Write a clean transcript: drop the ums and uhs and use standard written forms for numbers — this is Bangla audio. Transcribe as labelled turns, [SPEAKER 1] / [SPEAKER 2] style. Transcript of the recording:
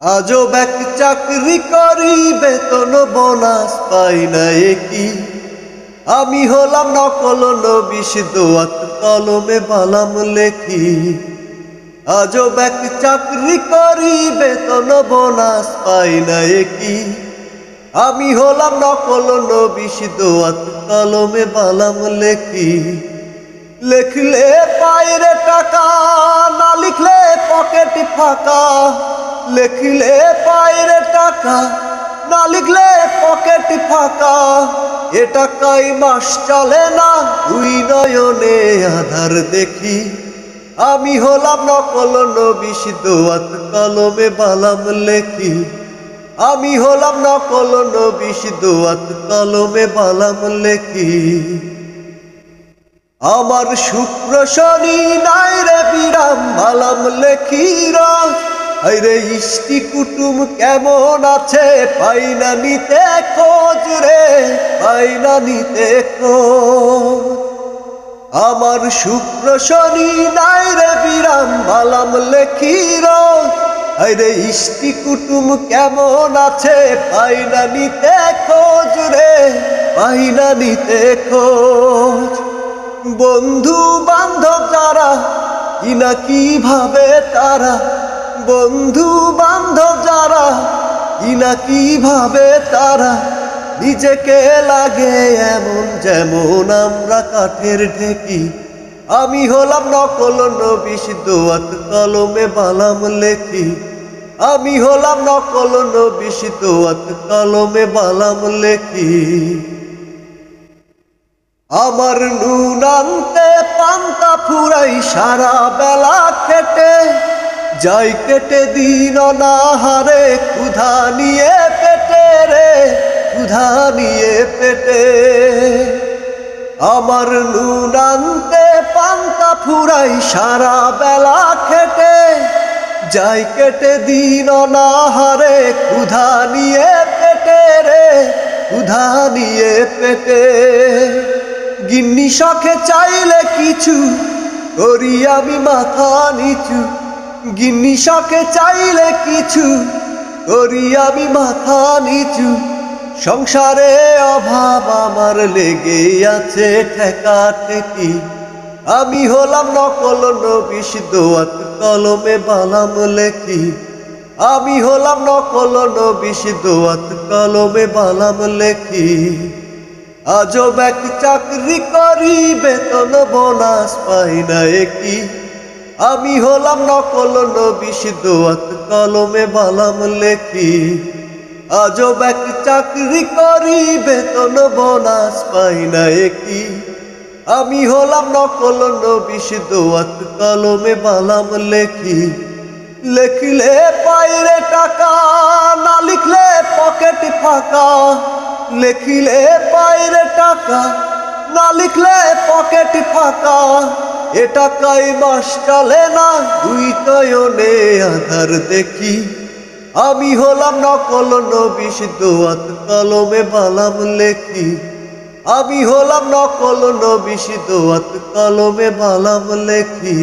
[SPEAKER 1] আজব এক চাকরি করি, বেতন বোনাস পাই না একই। আমি হলাম নকল নবী, দোয়াত কলমে বালাম লেখি। আজব এক চাকরি করি, বেতন বোনাস পাই না একই। আমি হলাম নকল নবী, দোয়াত কলমে বালাম লেখি। লিখলে পায়রে টাকা, না লিখলে পকেট ফাঁকা। লিখলে পায়রে টাকা, না লিখলে পকেট ফাঁকা। এ টাকাই মাস চলে না, দুই নয়নে আধার দেখি। আমি হলাম নকল নবী, দোয়াত কলমে বালাম লেখি। আমি হলাম নকল নবী, দোয়াত কলমে বালাম লেখি। আমার শুক্র শনি নাই রে বিরাম, বালাম লেখি রোজ। আরে ইষ্টি কুটুম কেমন আছে, পাই না নিতে খোঁজ রে, পাই না নিতে খোঁজ। আমার শুক্র শনি নাই রে বিরাম, বালাম লেখি রোজ। আরে ইষ্টি কুটুম কেমন আছে, পাই না নিতে খোঁজ রে, পাই না নিতে খোঁজ। বন্ধু বান্ধব যারা, কিনা কিভাবে তারা। বন্ধু বান্ধব যারা, কিনা কিভাবে তারা। নিজেকে লাগে এমন যেমন আমরা কাঠের ঢেকি। আমি হলাম নকল নবী, দোয়াত কলমে বালাম লেখি। আমি হলাম নকল নবী, দোয়াত কলমে বালাম লেখি। আমার নুন আনতে পান্তা ফুরাই, সারা বেলা খেটে যাই কেটে দিন অনাহারে। ক্ষুধা নিয়ে পেটে রে, ক্ষুধা নিয়ে পেটে। আমার নুন আনতে পান্তা ফুরাই, সারা বেলা খেটে যাই কেটে দিন অনাহারে। ক্ষুধা নিয়ে পেটে রে, ক্ষুধা নিয়ে পেটে। গিন্নি শখে চাইলে কিছু করি আমি মাথা নিচু। গিন্নি শখে চাইলে কিছু করি আমি মাথা নিচু। সংসারে অভাব আমার লেগে আছে ঠেকা ঠেকি। আমি হলাম নকল নবী, দোয়াত কলমে বালাম লেখি। আমি হলাম নকল নবী, দোয়াত কলমে বালাম লেখি। আজব এক চাকরি করি, বেতন বোনাস পাই না একই। আমি হলাম নকল নবী, দোয়াত কলমে বালাম লেখি। আজব এক চাকরি করি, বেতন বোনাস পাই না একই। আমি হলাম নকল নবী, দোয়াত কলমে বালাম লেখি। লিখলে পায়রে টাকা, না লিখলে পকেট ফাঁকা। লিখলে পায়রে টাকা, না লিখলে পকেট ফাঁকা। এ টাকাই মাস চলে না, দুই নয়নে আধার দেখি। আমি হলাম নকল নবী, দোয়াত কলমে বালাম লেখি। আমি হলাম নকল নবী, দোয়াত কলমে বালাম লেখি।